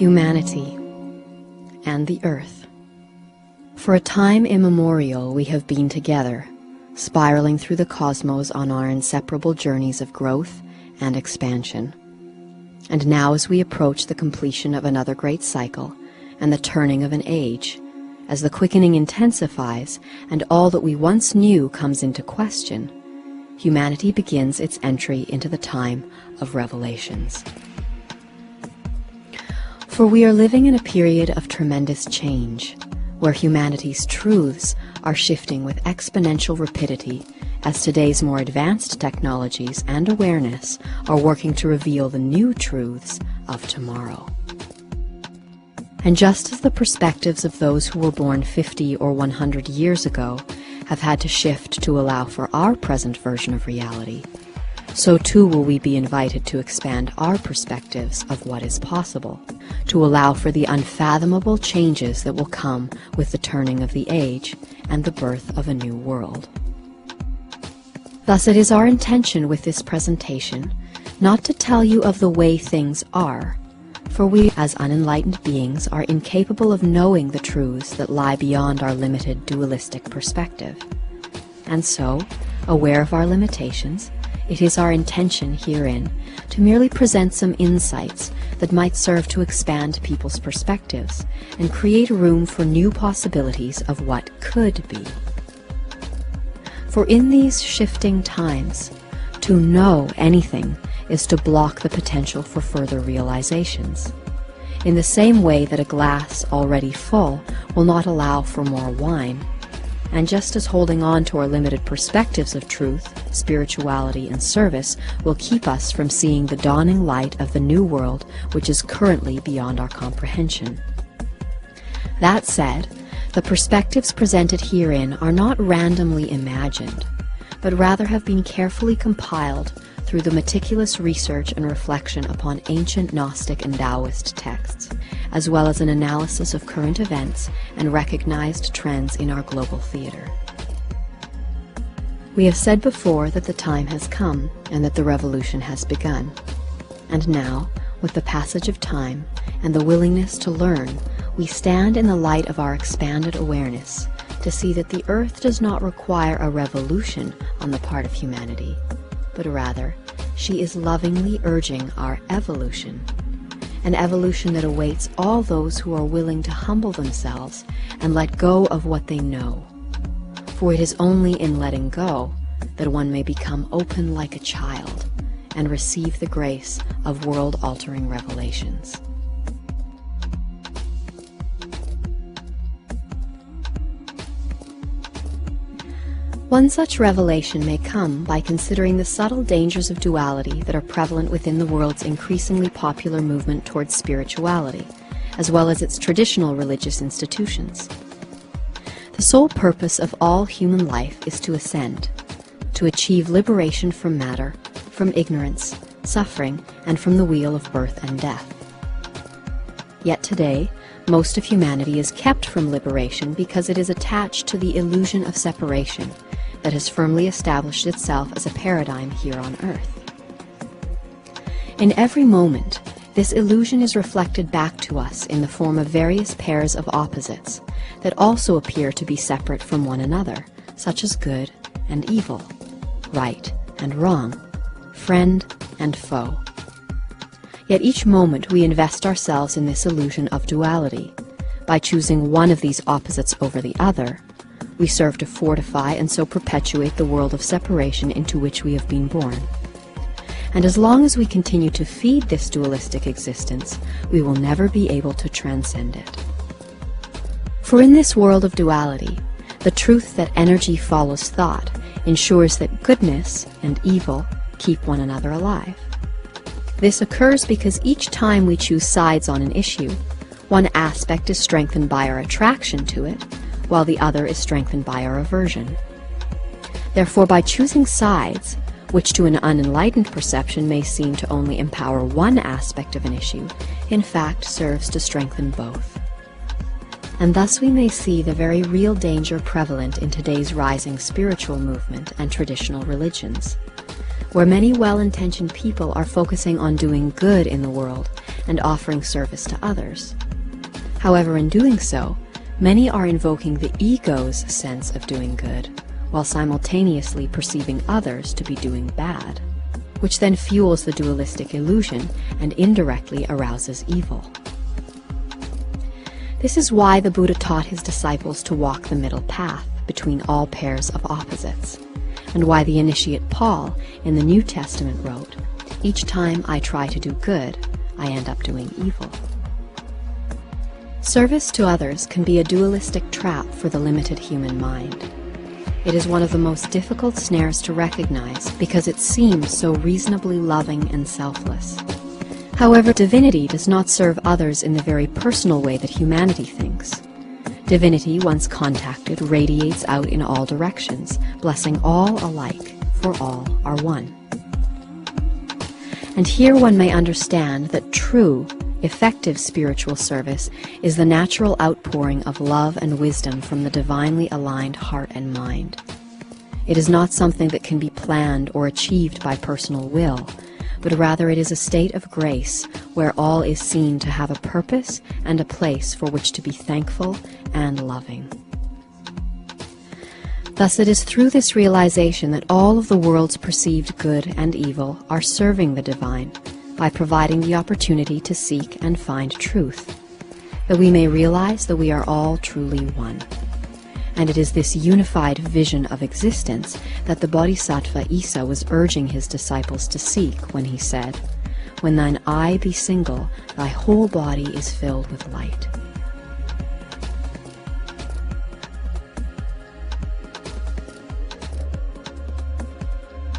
humanity, and the earth. For a time immemorial we have been together, spiraling through the cosmos on our inseparable journeys of growth and expansion. And now, as we approach the completion of another great cycle and the turning of an age, as the quickening intensifies and all that we once knew comes into question, humanity begins its entry into the time of revelations. For we are living in a period of tremendous change, where humanity's truths are shifting with exponential rapidity as today's more advanced technologies and awareness are working to reveal the new truths of tomorrow. And just as the perspectives of those who were born 50 or 100 years ago have had to shift to allow for our present version of reality, so too will we be invited to expand our perspectives of what is possible, to allow for the unfathomable changes that will come with the turning of the age and the birth of a new world. Thus it is our intention with this presentation not to tell you of the way things are, for we as unenlightened beings are incapable of knowing the truths that lie beyond our limited dualistic perspective. And so, aware of our limitations, it is our intention herein to merely present some insights that might serve to expand people's perspectives and create room for new possibilities of what could be. For in these shifting times, to know anything is to block the potential for further realizations, in the same way that a glass already full will not allow for more wine. And just as holding on to our limited perspectives of truth, spirituality, and service will keep us from seeing the dawning light of the new world which is currently beyond our comprehension. That said, the perspectives presented herein are not randomly imagined, but rather have been carefully compiled through the meticulous research and reflection upon ancient Gnostic and Taoist texts, as well as an analysis of current events and recognized trends in our global theater. We have said before that the time has come and that the revolution has begun. And now, with the passage of time and the willingness to learn, we stand in the light of our expanded awareness to see that the earth does not require a revolution on the part of humanity, but rather she is lovingly urging our evolution, an evolution that awaits all those who are willing to humble themselves and let go of what they know. For it is only in letting go that one may become open like a child and receive the grace of world-altering revelations. One such revelation may come by considering the subtle dangers of duality that are prevalent within the world's increasingly popular movement towards spirituality, as well as its traditional religious institutions. The sole purpose of all human life is to ascend, to achieve liberation from matter, from ignorance, suffering, and from the wheel of birth and death. Yet today, most of humanity is kept from liberation because it is attached to the illusion of separation that has firmly established itself as a paradigm here on earth. In every moment, this illusion is reflected back to us in the form of various pairs of opposites that also appear to be separate from one another, such as good and evil, right and wrong, friend and foe. Yet each moment we invest ourselves in this illusion of duality. By choosing one of these opposites over the other, we serve to fortify and so perpetuate the world of separation into which we have been born. And as long as we continue to feed this dualistic existence, we will never be able to transcend it. For in this world of duality, the truth that energy follows thought ensures that goodness and evil keep one another alive. This occurs because each time we choose sides on an issue, one aspect is strengthened by our attraction to it, while the other is strengthened by our aversion. Therefore, by choosing sides, which to an unenlightened perception may seem to only empower one aspect of an issue, in fact serves to strengthen both. And thus we may see the very real danger prevalent in today's rising spiritual movement and traditional religions. where many well-intentioned people are focusing on doing good in the world and offering service to others. However, in doing so, many are invoking the ego's sense of doing good, while simultaneously perceiving others to be doing bad, which then fuels the dualistic illusion and indirectly arouses evil. This is why the Buddha taught his disciples to walk the middle path between all pairs of opposites, and why the initiate Paul in the New Testament wrote, "Each time I try to do good, I end up doing evil." Service to others can be a dualistic trap for the limited human mind. It is one of the most difficult snares to recognize because it seems so reasonably loving and selfless. However, divinity does not serve others in the very personal way that humanity thinks. Divinity, once contacted, radiates out in all directions, blessing all alike, for all are one. And here one may understand that true, effective spiritual service is the natural outpouring of love and wisdom from the divinely aligned heart and mind. It is not something that can be planned or achieved by personal will, but rather it is a state of grace where all is seen to have a purpose and a place for which to be thankful and loving. Thus it is through this realization that all of the world's perceived good and evil are serving the divine by providing the opportunity to seek and find truth, that we may realize that we are all truly one. And it is this unified vision of existence that the Bodhisattva Isa was urging his disciples to seek when he said, "When thine eye be single, thy whole body is filled with light."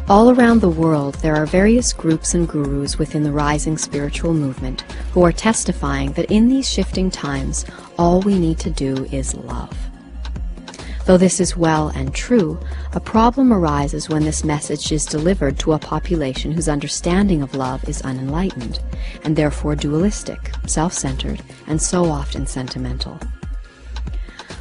All around the world there are various groups and gurus within the rising spiritual movement who are testifying that in these shifting times all we need to do is love. Though this is well and true, a problem arises when this message is delivered to a population whose understanding of love is unenlightened, and therefore dualistic, self-centered, and so often sentimental.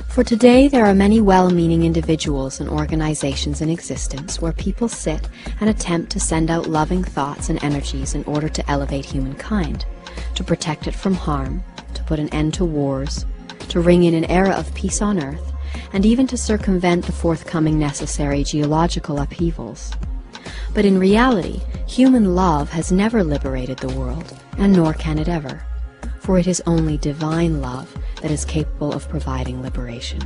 For today there are many well-meaning individuals and organizations in existence where people sit and attempt to send out loving thoughts and energies in order to elevate humankind, to protect it from harm, to put an end to wars, to ring in an era of peace on earth, and even to circumvent the forthcoming necessary geological upheavals. But in reality, human love has never liberated the world, and nor can it ever, for it is only divine love that is capable of providing liberation.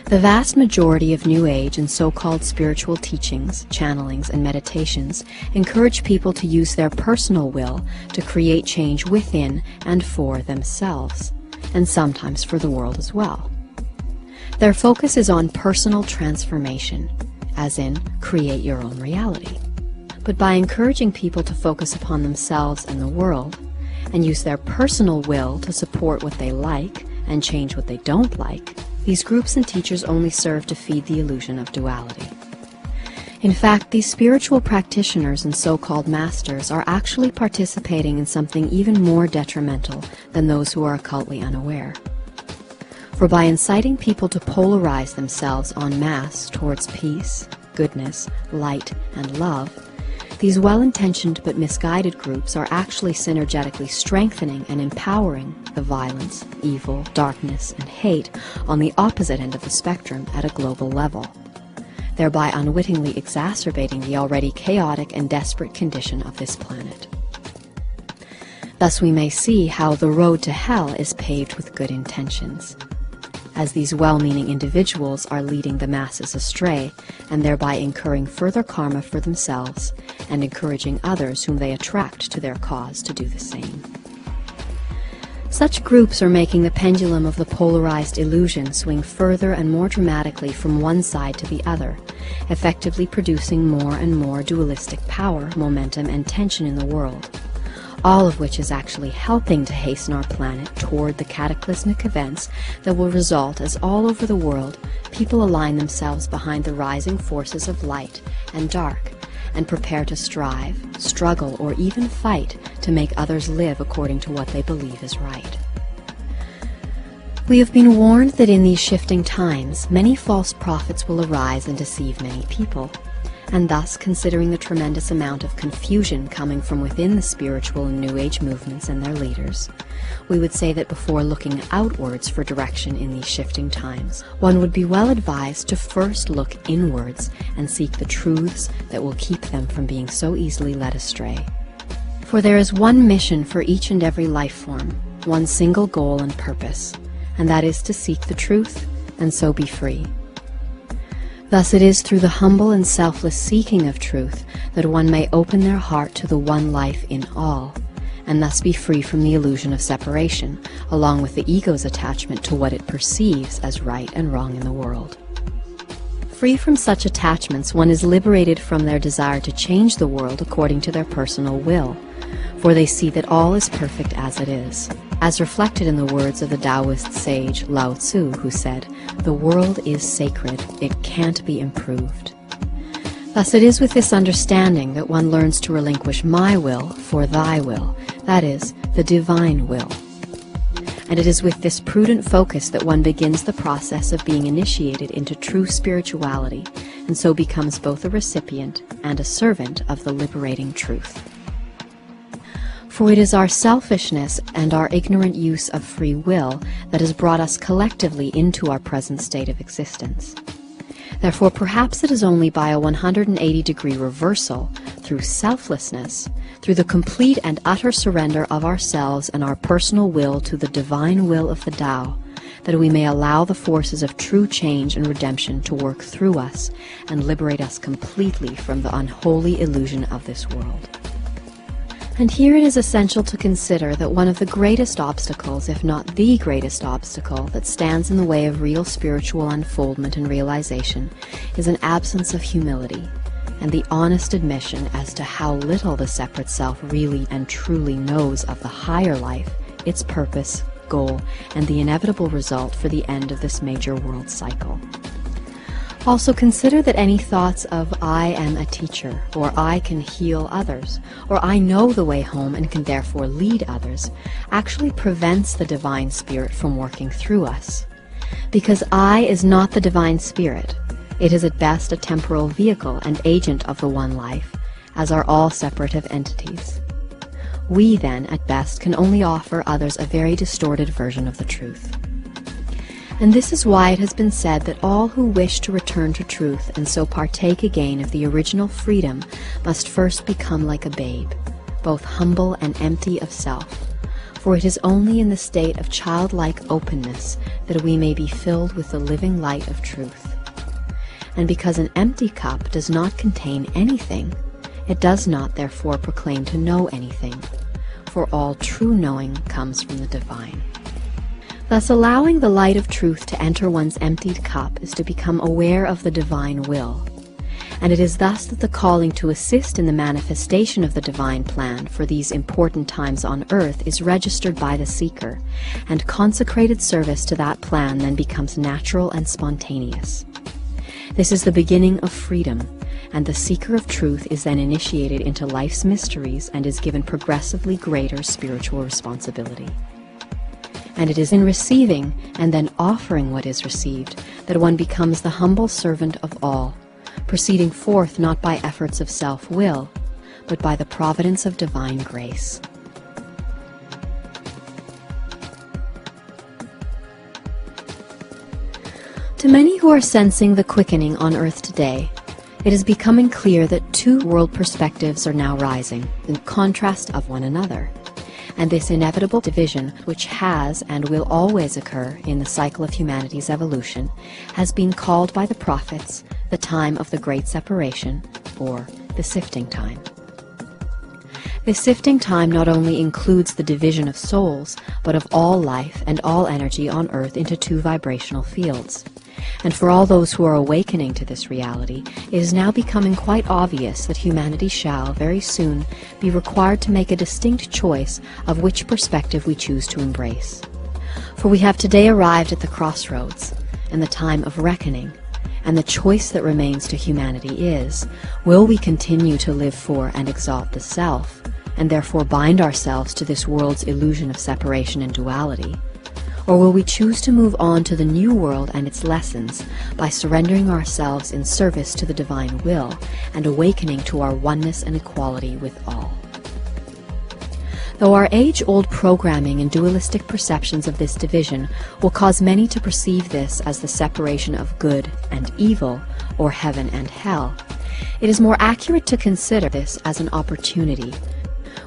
The vast majority of New Age and so-called spiritual teachings, channelings, and meditations encourage people to use their personal will to create change within and for themselves, and sometimes for the world as well. Their focus is on personal transformation, as in create your own reality. But by encouraging people to focus upon themselves and the world, and use their personal will to support what they like and change what they don't like, these groups and teachers only serve to feed the illusion of duality. In fact, these spiritual practitioners and so-called masters are actually participating in something even more detrimental than those who are occultly unaware. For by inciting people to polarize themselves en masse towards peace, goodness, light, and love, these well-intentioned but misguided groups are actually synergetically strengthening and empowering the violence, evil, darkness, and hate on the opposite end of the spectrum at a global level, thereby unwittingly exacerbating the already chaotic and desperate condition of this planet. Thus we may see how the road to hell is paved with good intentions, as these well-meaning individuals are leading the masses astray and thereby incurring further karma for themselves and encouraging others whom they attract to their cause to do the same. Such groups are making the pendulum of the polarized illusion swing further and more dramatically from one side to the other, effectively producing more and more dualistic power, momentum, and tension in the world, all of which is actually helping to hasten our planet toward the cataclysmic events that will result as all over the world people align themselves behind the rising forces of light and dark and prepare to strive, struggle, or even fight to make others live according to what they believe is right. We have been warned that in these shifting times, many false prophets will arise and deceive many people, And thus, considering the tremendous amount of confusion coming from within the spiritual and New Age movements and their leaders, we would say that before looking outwards for direction in these shifting times, one would be well advised to first look inwards and seek the truths that will keep them from being so easily led astray. For there is one mission for each and every life form, one single goal and purpose, and that is to seek the truth and so be free. Thus it is through the humble and selfless seeking of truth that one may open their heart to the one life in all, and thus be free from the illusion of separation, along with the ego's attachment to what it perceives as right and wrong in the world. Free from such attachments, one is liberated from their desire to change the world according to their personal will, for they see that all is perfect as it is, as reflected in the words of the Taoist sage Lao Tzu, who said, "The world is sacred, it can't be improved." Thus it is with this understanding that one learns to relinquish my will for thy will, that is, the divine will. And it is with this prudent focus that one begins the process of being initiated into true spirituality, and so becomes both a recipient and a servant of the liberating truth. For it is our selfishness and our ignorant use of free will that has brought us collectively into our present state of existence. Therefore, perhaps it is only by a 180-degree reversal, through selflessness, through the complete and utter surrender of ourselves and our personal will to the divine will of the Tao, that we may allow the forces of true change and redemption to work through us and liberate us completely from the unholy illusion of this world. And here it is essential to consider that one of the greatest obstacles, if not the greatest obstacle, that stands in the way of real spiritual unfoldment and realization is an absence of humility, and the honest admission as to how little the separate self really and truly knows of the higher life, its purpose, goal, and the inevitable result for the end of this major world cycle. Also consider that any thoughts of "I am a teacher," or "I can heal others," or "I know the way home and can therefore lead others," actually prevents the Divine Spirit from working through us. Because I is not the Divine Spirit. It is at best a temporal vehicle and agent of the one life, as are all separative entities. We then, at best, can only offer others a very distorted version of the truth. And this is why it has been said that all who wish to return to truth and so partake again of the original freedom must first become like a babe, both humble and empty of self, for it is only in the state of childlike openness that we may be filled with the living light of truth. And because an empty cup does not contain anything, it does not therefore proclaim to know anything, for all true knowing comes from the divine. Thus, allowing the light of truth to enter one's emptied cup is to become aware of the divine will. And it is thus that the calling to assist in the manifestation of the divine plan for these important times on earth is registered by the seeker, and consecrated service to that plan then becomes natural and spontaneous. This is the beginning of freedom, and the seeker of truth is then initiated into life's mysteries and is given progressively greater spiritual responsibility. And it is in receiving and then offering what is received that one becomes the humble servant of all, proceeding forth not by efforts of self-will, but by the providence of divine grace. To many who are sensing the quickening on earth today, it is becoming clear that two world perspectives are now rising, in contrast of one another. And this inevitable division, which has and will always occur in the cycle of humanity's evolution, has been called by the prophets the time of the Great Separation, or the sifting time. This sifting time not only includes the division of souls, but of all life and all energy on earth into two vibrational fields. And for all those who are awakening to this reality, it is now becoming quite obvious that humanity shall, very soon, be required to make a distinct choice of which perspective we choose to embrace. For we have today arrived at the crossroads, and the time of reckoning, and the choice that remains to humanity is, will we continue to live for and exalt the self, and therefore bind ourselves to this world's illusion of separation and duality? Or will we choose to move on to the new world and its lessons by surrendering ourselves in service to the divine will and awakening to our oneness and equality with all? Though our age-old programming and dualistic perceptions of this division will cause many to perceive this as the separation of good and evil, or heaven and hell, it is more accurate to consider this as an opportunity,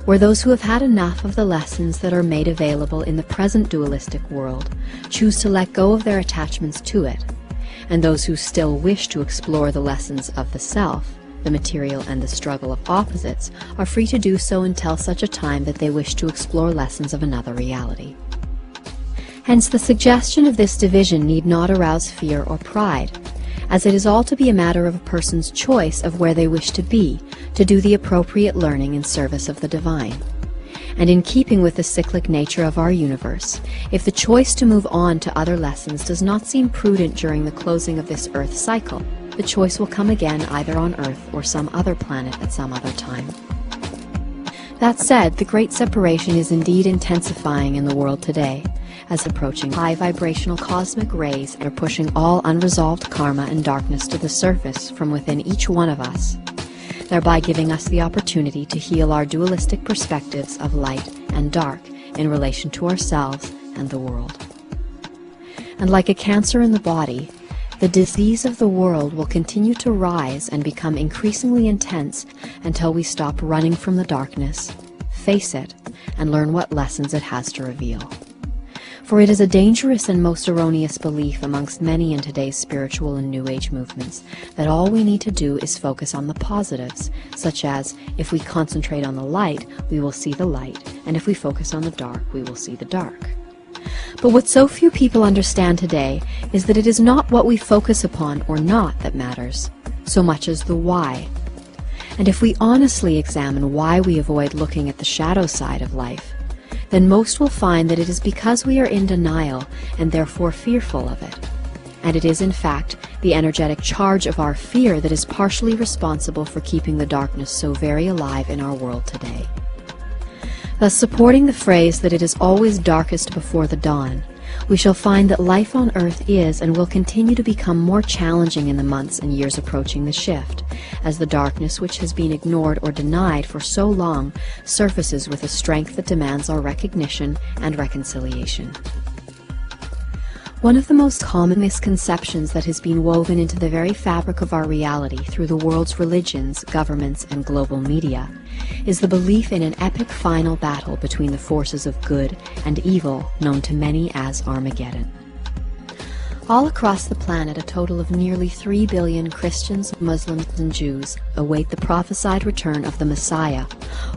where those who have had enough of the lessons that are made available in the present dualistic world choose to let go of their attachments to it, and those who still wish to explore the lessons of the self, the material and the struggle of opposites, are free to do so until such a time that they wish to explore lessons of another reality. Hence the suggestion of this division need not arouse fear or pride, as it is all to be a matter of a person's choice of where they wish to be, to do the appropriate learning in service of the divine. And in keeping with the cyclic nature of our universe, if the choice to move on to other lessons does not seem prudent during the closing of this Earth cycle, the choice will come again either on Earth or some other planet at some other time. That said, the great separation is indeed intensifying in the world today, as approaching high vibrational cosmic rays are pushing all unresolved karma and darkness to the surface from within each one of us, thereby giving us the opportunity to heal our dualistic perspectives of light and dark in relation to ourselves and the world. And like a cancer in the body, the disease of the world will continue to rise and become increasingly intense until we stop running from the darkness, face it, and learn what lessons it has to reveal. For it is a dangerous and most erroneous belief amongst many in today's spiritual and New Age movements that all we need to do is focus on the positives, such as, if we concentrate on the light, we will see the light, and if we focus on the dark, we will see the dark. But what so few people understand today is that it is not what we focus upon or not that matters, so much as the why. And if we honestly examine why we avoid looking at the shadow side of life, then most will find that it is because we are in denial and therefore fearful of it. And it is in fact the energetic charge of our fear that is partially responsible for keeping the darkness so very alive in our world today. Thus, supporting the phrase that it is always darkest before the dawn, we shall find that life on Earth is and will continue to become more challenging in the months and years approaching the shift, as the darkness which has been ignored or denied for so long surfaces with a strength that demands our recognition and reconciliation. One of the most common misconceptions that has been woven into the very fabric of our reality through the world's religions, governments, and global media is the belief in an epic final battle between the forces of good and evil known to many as Armageddon. All across the planet, a total of nearly 3 billion Christians, Muslims, and Jews await the prophesied return of the Messiah,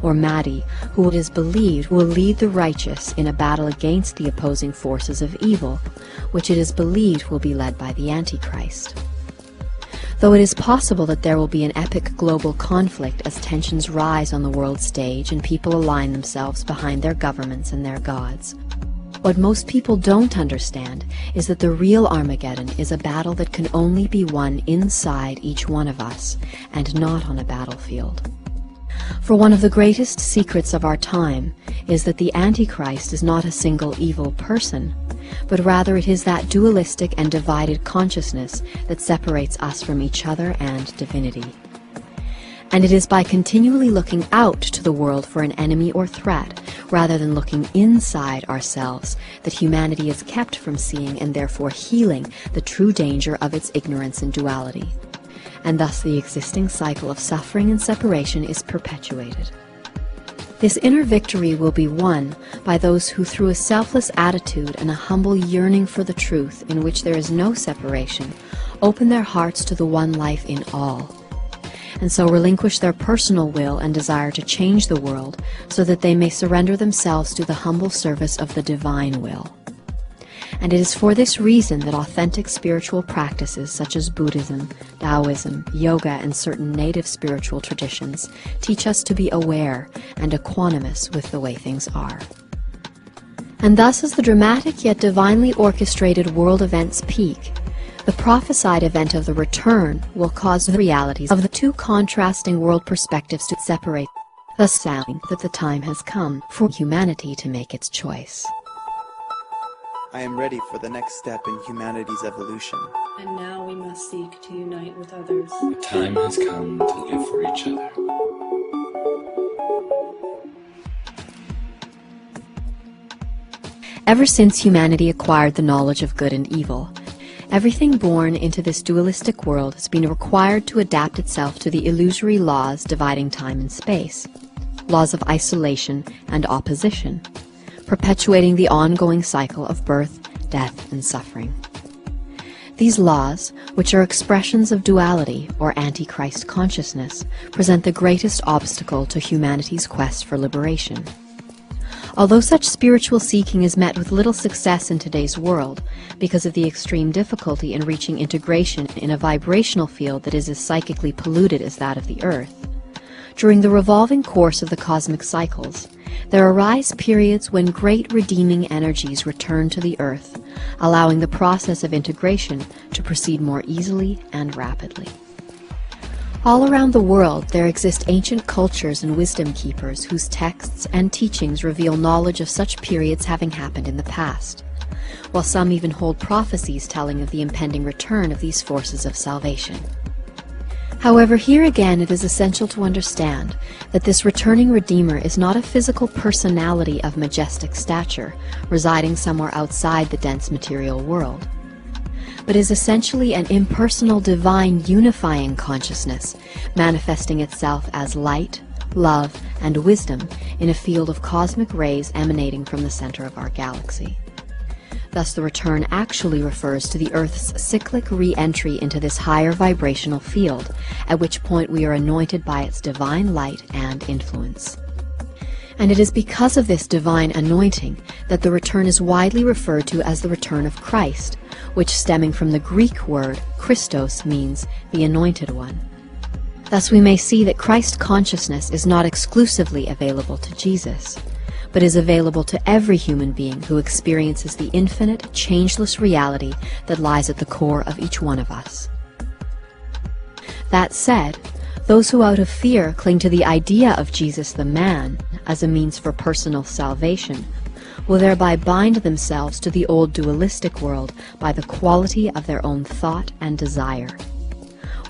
or Mahdi, who it is believed will lead the righteous in a battle against the opposing forces of evil, which it is believed will be led by the Antichrist. Though it is possible that there will be an epic global conflict as tensions rise on the world stage and people align themselves behind their governments and their gods, what most people don't understand is that the real Armageddon is a battle that can only be won inside each one of us, and not on a battlefield. For one of the greatest secrets of our time is that the Antichrist is not a single evil person, but rather it is that dualistic and divided consciousness that separates us from each other and divinity. And it is by continually looking out to the world for an enemy or threat, rather than looking inside ourselves, that humanity is kept from seeing and therefore healing the true danger of its ignorance and duality. And thus the existing cycle of suffering and separation is perpetuated. This inner victory will be won by those who, through a selfless attitude and a humble yearning for the truth in which there is no separation, open their hearts to the one life in all, and so relinquish their personal will and desire to change the world so that they may surrender themselves to the humble service of the divine will. And it is for this reason that authentic spiritual practices such as Buddhism, Taoism, yoga, and certain native spiritual traditions teach us to be aware and equanimous with the way things are. And thus, as the dramatic yet divinely orchestrated world events peak, the prophesied event of the return will cause the realities of the two contrasting world perspectives to separate, thus saying that the time has come for humanity to make its choice. I am ready for the next step in humanity's evolution. And now we must seek to unite with others. The time has come to live for each other. Ever since humanity acquired the knowledge of good and evil, everything born into this dualistic world has been required to adapt itself to the illusory laws dividing time and space, laws of isolation and opposition, perpetuating the ongoing cycle of birth, death, and suffering. These laws, which are expressions of duality or Antichrist consciousness, present the greatest obstacle to humanity's quest for liberation. Although such spiritual seeking is met with little success in today's world because of the extreme difficulty in reaching integration in a vibrational field that is as psychically polluted as that of the Earth, during the revolving course of the cosmic cycles, there arise periods when great redeeming energies return to the Earth, allowing the process of integration to proceed more easily and rapidly. All around the world there exist ancient cultures and wisdom keepers whose texts and teachings reveal knowledge of such periods having happened in the past, while some even hold prophecies telling of the impending return of these forces of salvation. However, here again it is essential to understand that this returning Redeemer is not a physical personality of majestic stature residing somewhere outside the dense material world, but is essentially an impersonal divine unifying consciousness, manifesting itself as light, love, and wisdom in a field of cosmic rays emanating from the center of our galaxy. Thus the return actually refers to the Earth's cyclic re-entry into this higher vibrational field, at which point we are anointed by its divine light and influence. And it is because of this divine anointing that the return is widely referred to as the return of Christ, which, stemming from the Greek word Christos, means the anointed one. Thus we may see that Christ consciousness is not exclusively available to Jesus, but is available to every human being who experiences the infinite, changeless reality that lies at the core of each one of us. That said, those who out of fear cling to the idea of Jesus the man as a means for personal salvation will thereby bind themselves to the old dualistic world by the quality of their own thought and desire,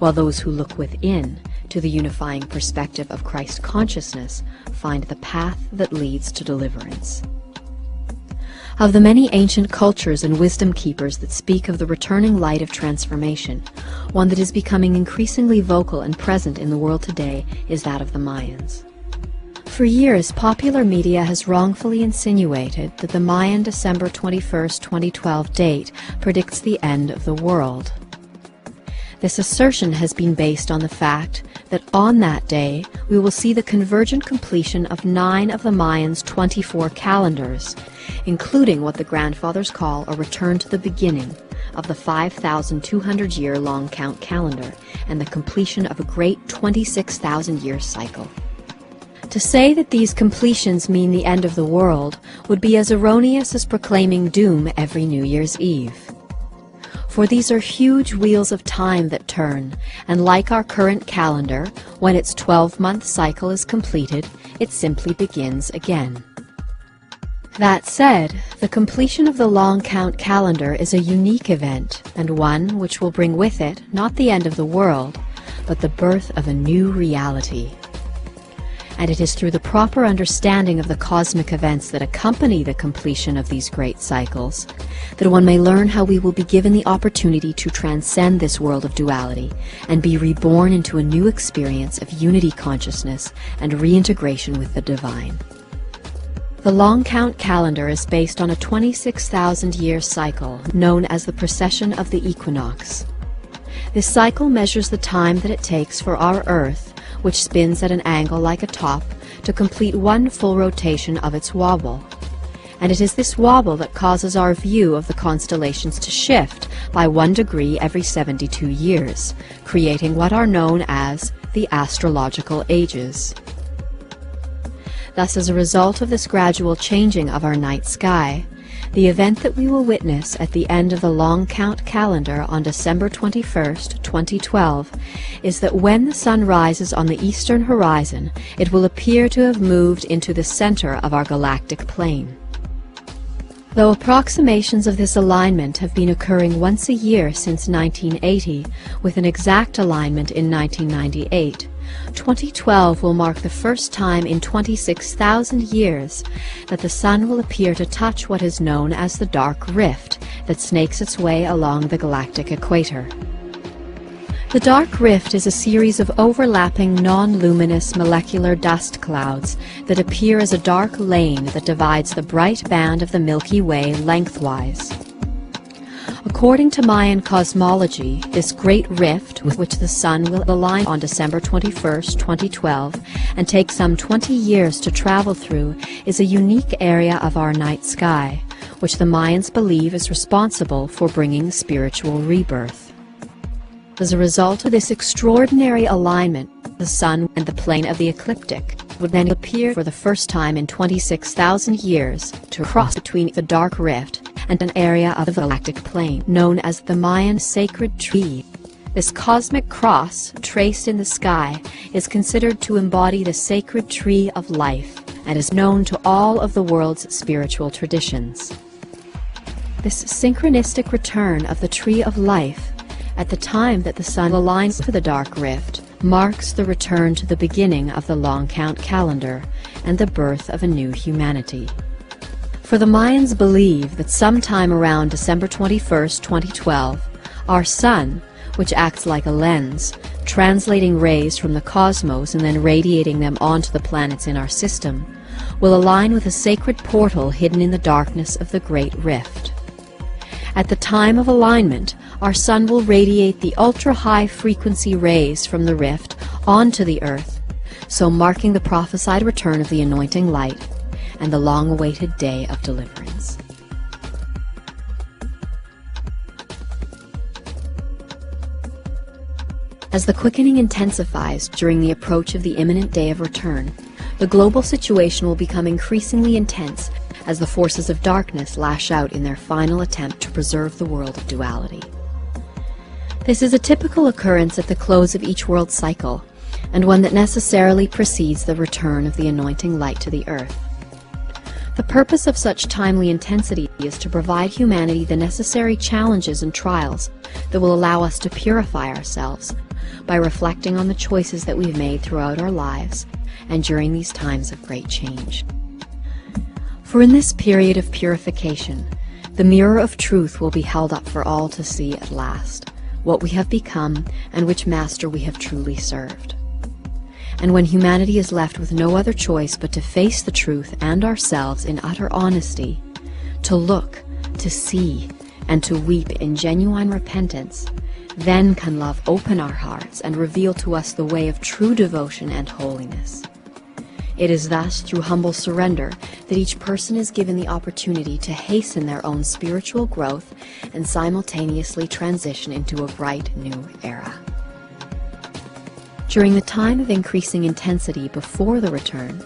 while those who look within to the unifying perspective of Christ consciousness find the path that leads to deliverance. Of the many ancient cultures and wisdom keepers that speak of the returning light of transformation, one that is becoming increasingly vocal and present in the world today is that of the Mayans. For years, popular media has wrongfully insinuated that the Mayan December 21, 2012 date predicts the end of the world. This assertion has been based on the fact that on that day we will see the convergent completion of 9 of the Mayans' 24 calendars, including what the grandfathers call a return to the beginning of the 5,200-year long count calendar and the completion of a great 26,000-year cycle. To say that these completions mean the end of the world would be as erroneous as proclaiming doom every New Year's Eve. For these are huge wheels of time that turn, and like our current calendar, when its 12-month cycle is completed, it simply begins again. That said, the completion of the long count calendar is a unique event, and one which will bring with it not the end of the world, but the birth of a new reality. And it is through the proper understanding of the cosmic events that accompany the completion of these great cycles that one may learn how we will be given the opportunity to transcend this world of duality and be reborn into a new experience of unity consciousness and reintegration with the divine. The long count calendar is based on a 26,000-year cycle known as the precession of the equinox. This cycle measures the time that it takes for our Earth, which spins at an angle like a top, to complete one full rotation of its wobble. And it is this wobble that causes our view of the constellations to shift by 1 degree every 72 years, creating what are known as the astrological ages. Thus, as a result of this gradual changing of our night sky, the event that we will witness at the end of the long count calendar on December 21st, 2012, is that when the sun rises on the eastern horizon, it will appear to have moved into the center of our galactic plane. Though approximations of this alignment have been occurring once a year since 1980, with an exact alignment in 1998, 2012 will mark the first time in 26,000 years that the Sun will appear to touch what is known as the dark rift that snakes its way along the galactic equator. The dark rift is a series of overlapping non-luminous molecular dust clouds that appear as a dark lane that divides the bright band of the Milky Way lengthwise. According to Mayan cosmology, this great rift with which the Sun will align on December 21, 2012, and take some 20 years to travel through, is a unique area of our night sky, which the Mayans believe is responsible for bringing spiritual rebirth. As a result of this extraordinary alignment, the Sun and the plane of the ecliptic would then appear for the first time in 26,000 years to cross between the dark rift and an area of the galactic plane known as the Mayan sacred tree. This cosmic cross, traced in the sky, is considered to embody the sacred tree of life and is known to all of the world's spiritual traditions. This synchronistic return of the tree of life at the time that the Sun aligns to the dark rift marks the return to the beginning of the long count calendar and the birth of a new humanity. For the Mayans believe that sometime around December 21, 2012, our Sun, which acts like a lens, translating rays from the cosmos and then radiating them onto the planets in our system, will align with a sacred portal hidden in the darkness of the Great Rift. At the time of alignment, our Sun will radiate the ultra-high frequency rays from the rift onto the Earth, so marking the prophesied return of the anointing light and the long-awaited day of deliverance. As the quickening intensifies during the approach of the imminent day of return, the global situation will become increasingly intense as the forces of darkness lash out in their final attempt to preserve the world of duality. This is a typical occurrence at the close of each world cycle, and one that necessarily precedes the return of the anointing light to the earth. The purpose of such timely intensity is to provide humanity the necessary challenges and trials that will allow us to purify ourselves by reflecting on the choices that we've made throughout our lives and during these times of great change. For in this period of purification, the mirror of truth will be held up for all to see at last, what we have become and which master we have truly served. And when humanity is left with no other choice but to face the truth and ourselves in utter honesty, to look, to see, and to weep in genuine repentance, then can love open our hearts and reveal to us the way of true devotion and holiness. It is thus through humble surrender that each person is given the opportunity to hasten their own spiritual growth and simultaneously transition into a bright new era. During the time of increasing intensity before the return,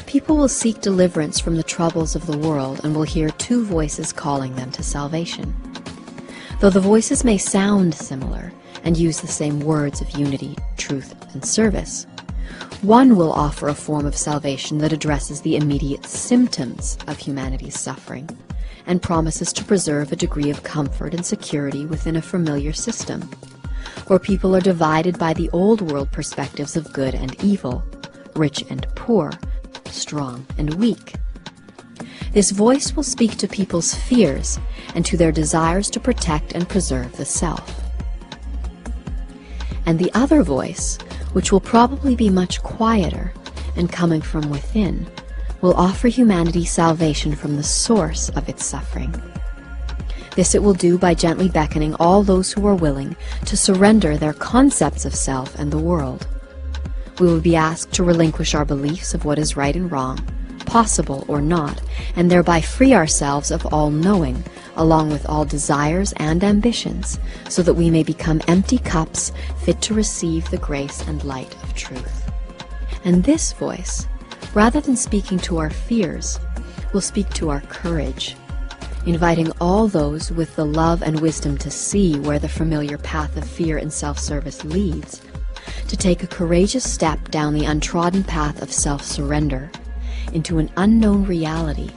people will seek deliverance from the troubles of the world and will hear two voices calling them to salvation. Though the voices may sound similar and use the same words of unity, truth, and service, one will offer a form of salvation that addresses the immediate symptoms of humanity's suffering and promises to preserve a degree of comfort and security within a familiar system, where people are divided by the old world perspectives of good and evil, rich and poor, strong and weak. This voice will speak to people's fears and to their desires to protect and preserve the self. And the other voice, which will probably be much quieter and coming from within, will offer humanity salvation from the source of its suffering. This it will do by gently beckoning all those who are willing to surrender their concepts of self and the world. We will be asked to relinquish our beliefs of what is right and wrong, possible or not, and thereby free ourselves of all knowing, along with all desires and ambitions, so that we may become empty cups fit to receive the grace and light of truth. And this voice, rather than speaking to our fears, will speak to our courage, inviting all those with the love and wisdom to see where the familiar path of fear and self-service leads, to take a courageous step down the untrodden path of self-surrender into an unknown reality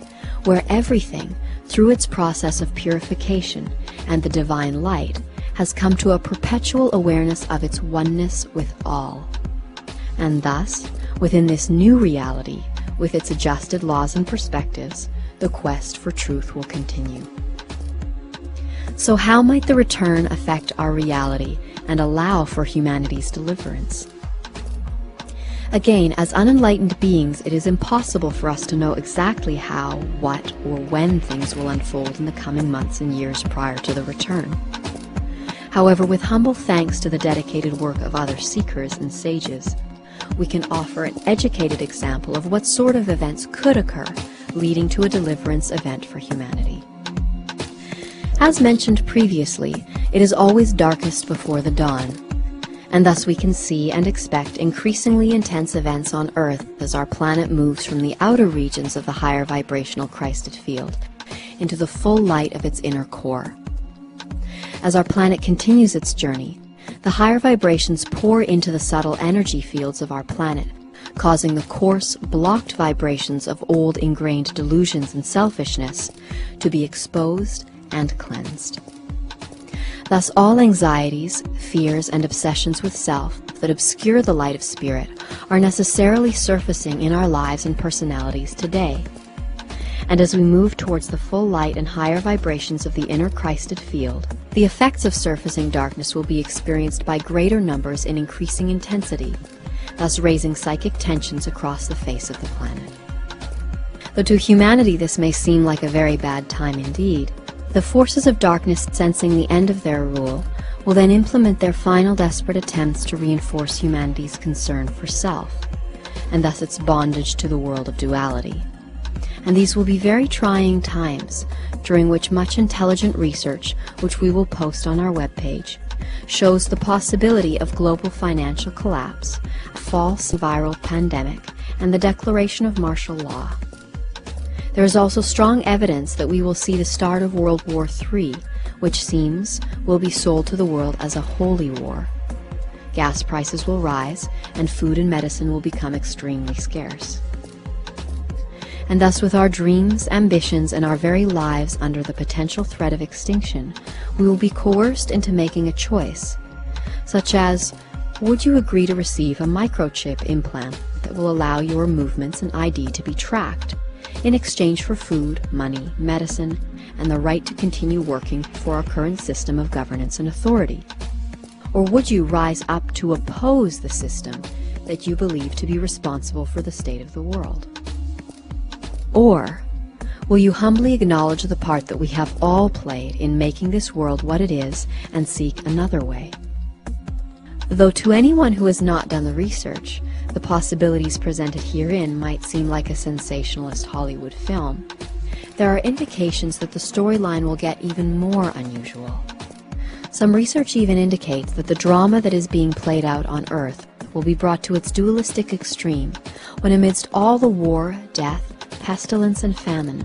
where everything, through its process of purification and the divine light, has come to a perpetual awareness of its oneness with all. And thus, within this new reality, with its adjusted laws and perspectives, the quest for truth will continue. So how might the return affect our reality and allow for humanity's deliverance? Again, as unenlightened beings, it is impossible for us to know exactly how, what, or when things will unfold in the coming months and years prior to the return. However, with humble thanks to the dedicated work of other seekers and sages, we can offer an educated example of what sort of events could occur, leading to a deliverance event for humanity. As mentioned previously, it is always darkest before the dawn, and thus we can see and expect increasingly intense events on Earth as our planet moves from the outer regions of the higher vibrational Christed field into the full light of its inner core. As our planet continues its journey, the higher vibrations pour into the subtle energy fields of our planet, causing the coarse, blocked vibrations of old ingrained delusions and selfishness to be exposed and cleansed. Thus all anxieties, fears, and obsessions with self that obscure the light of spirit are necessarily surfacing in our lives and personalities today. And as we move towards the full light and higher vibrations of the inner Christed field, the effects of surfacing darkness will be experienced by greater numbers in increasing intensity, thus raising psychic tensions across the face of the planet. Though to humanity this may seem like a very bad time indeed, the forces of darkness, sensing the end of their rule, will then implement their final desperate attempts to reinforce humanity's concern for self, and thus its bondage to the world of duality. And these will be very trying times, during which much intelligent research, which we will post on our webpage, shows the possibility of global financial collapse, a false viral pandemic, and the declaration of martial law. There is also strong evidence that we will see the start of World War III, which seems will be sold to the world as a holy war. Gas prices will rise, and food and medicine will become extremely scarce. And thus with our dreams, ambitions, and our very lives under the potential threat of extinction, we will be coerced into making a choice, such as, would you agree to receive a microchip implant that will allow your movements and ID to be tracked, in exchange for food, money, medicine, and the right to continue working for our current system of governance and authority? Or would you rise up to oppose the system that you believe to be responsible for the state of the world? Or will you humbly acknowledge the part that we have all played in making this world what it is and seek another way? Though to anyone who has not done the research, the possibilities presented herein might seem like a sensationalist Hollywood film, there are indications that the storyline will get even more unusual. Some research even indicates that the drama that is being played out on Earth will be brought to its dualistic extreme when, amidst all the war, death, pestilence, and famine,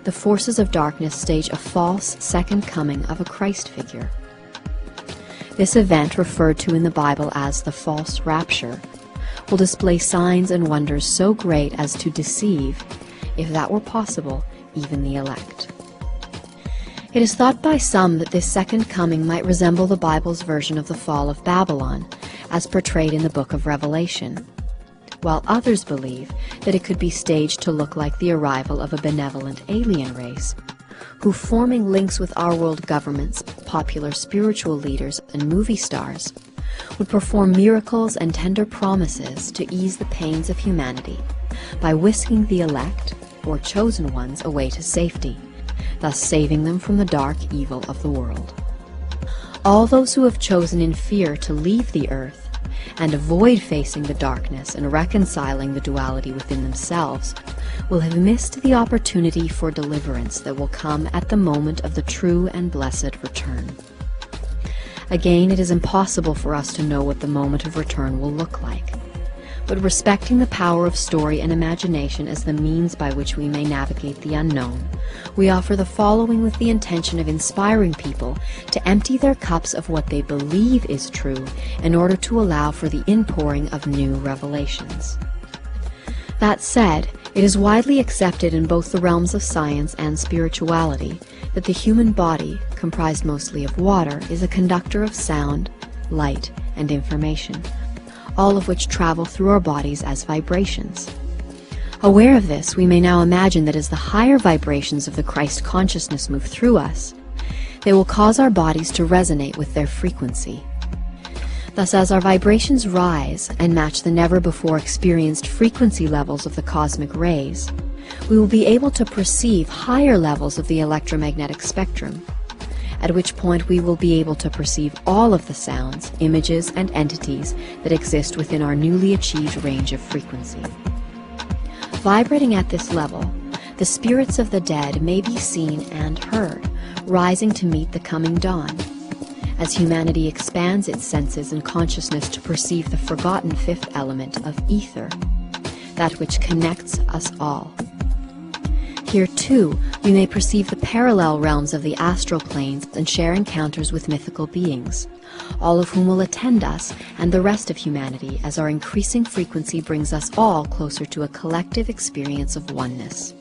the forces of darkness stage a false second coming of a Christ figure. This event, referred to in the Bible as the false rapture, will display signs and wonders so great as to deceive, if that were possible, even the elect. It is thought by some that this second coming might resemble the Bible's version of the fall of Babylon, as portrayed in the book of Revelation, while others believe that it could be staged to look like the arrival of a benevolent alien race, who, forming links with our world governments, popular spiritual leaders, and movie stars, would perform miracles and tender promises to ease the pains of humanity by whisking the elect, or chosen ones, away to safety, thus saving them from the dark evil of the world. All those who have chosen in fear to leave the earth and avoid facing the darkness and reconciling the duality within themselves will have missed the opportunity for deliverance that will come at the moment of the true and blessed return. Again, it is impossible for us to know what the moment of return will look like. But respecting the power of story and imagination as the means by which we may navigate the unknown, we offer the following with the intention of inspiring people to empty their cups of what they believe is true in order to allow for the inpouring of new revelations. That said, it is widely accepted in both the realms of science and spirituality that the human body, comprised mostly of water, is a conductor of sound, light, and information, all of which travel through our bodies as vibrations. Aware of this, we may now imagine that as the higher vibrations of the Christ consciousness move through us, they will cause our bodies to resonate with their frequency. Thus, as our vibrations rise and match the never-before experienced frequency levels of the cosmic rays, we will be able to perceive higher levels of the electromagnetic spectrum, at which point we will be able to perceive all of the sounds, images, and entities that exist within our newly achieved range of frequency. Vibrating at this level, the spirits of the dead may be seen and heard, rising to meet the coming dawn. As humanity expands its senses and consciousness to perceive the forgotten fifth element of ether, that which connects us all. Here, too, we may perceive the parallel realms of the astral planes and share encounters with mythical beings, all of whom will attend us and the rest of humanity as our increasing frequency brings us all closer to a collective experience of oneness.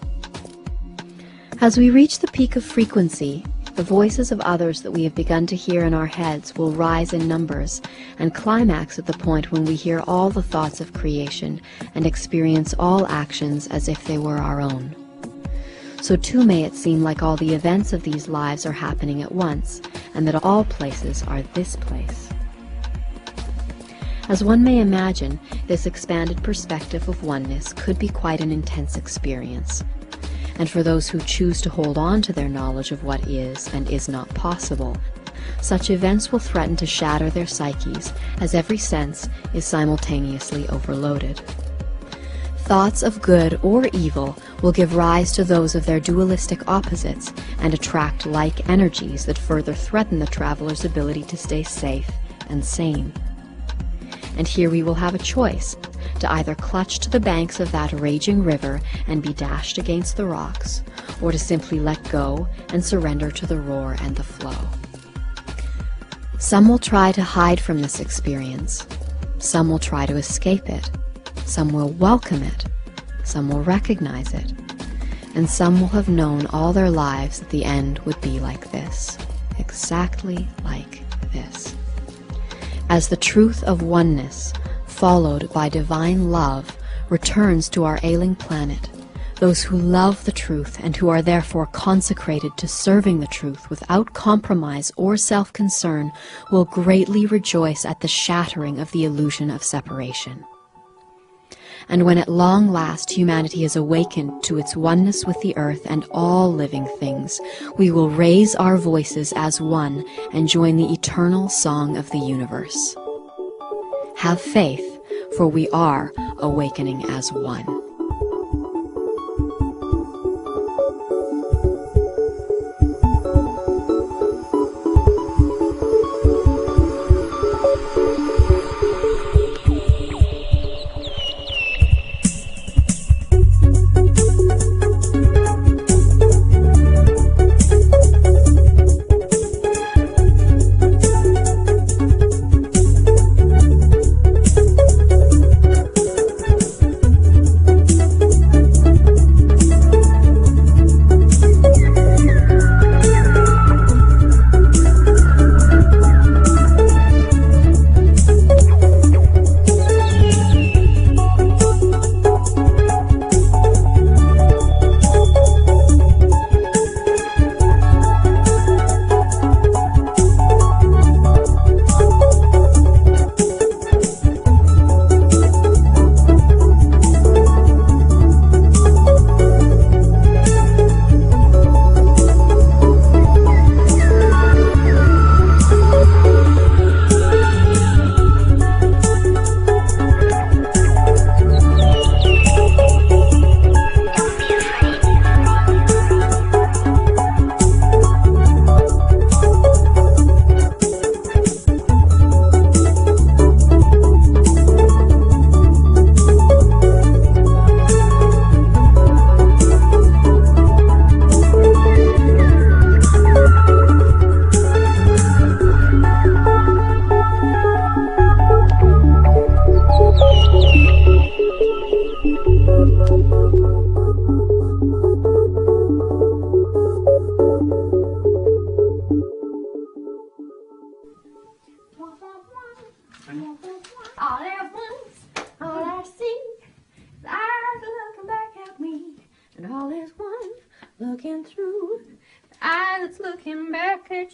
As we reach the peak of frequency, the voices of others that we have begun to hear in our heads will rise in numbers and climax at the point when we hear all the thoughts of creation and experience all actions as if they were our own. So too may it seem like all the events of these lives are happening at once, and that all places are this place. As one may imagine, this expanded perspective of oneness could be quite an intense experience. And for those who choose to hold on to their knowledge of what is and is not possible, such events will threaten to shatter their psyches, as every sense is simultaneously overloaded. Thoughts of good or evil will give rise to those of their dualistic opposites and attract like energies that further threaten the traveler's ability to stay safe and sane. And here we will have a choice, to either clutch to the banks of that raging river and be dashed against the rocks, or to simply let go and surrender to the roar and the flow. Some will try to hide from this experience. Some will try to escape it. Some will welcome it. Some will recognize it. And some will have known all their lives that the end would be like this, exactly like this. As the truth of oneness, followed by divine love, returns to our ailing planet, those who love the truth and who are therefore consecrated to serving the truth without compromise or self-concern will greatly rejoice at the shattering of the illusion of separation. And when at long last humanity is awakened to its oneness with the earth and all living things, we will raise our voices as one and join the eternal song of the universe. Have faith, for we are awakening as one.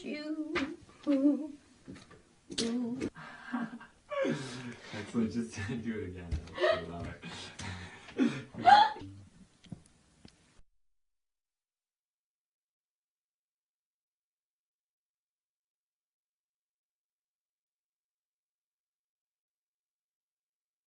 without you. Excellent, just do it again. I love it.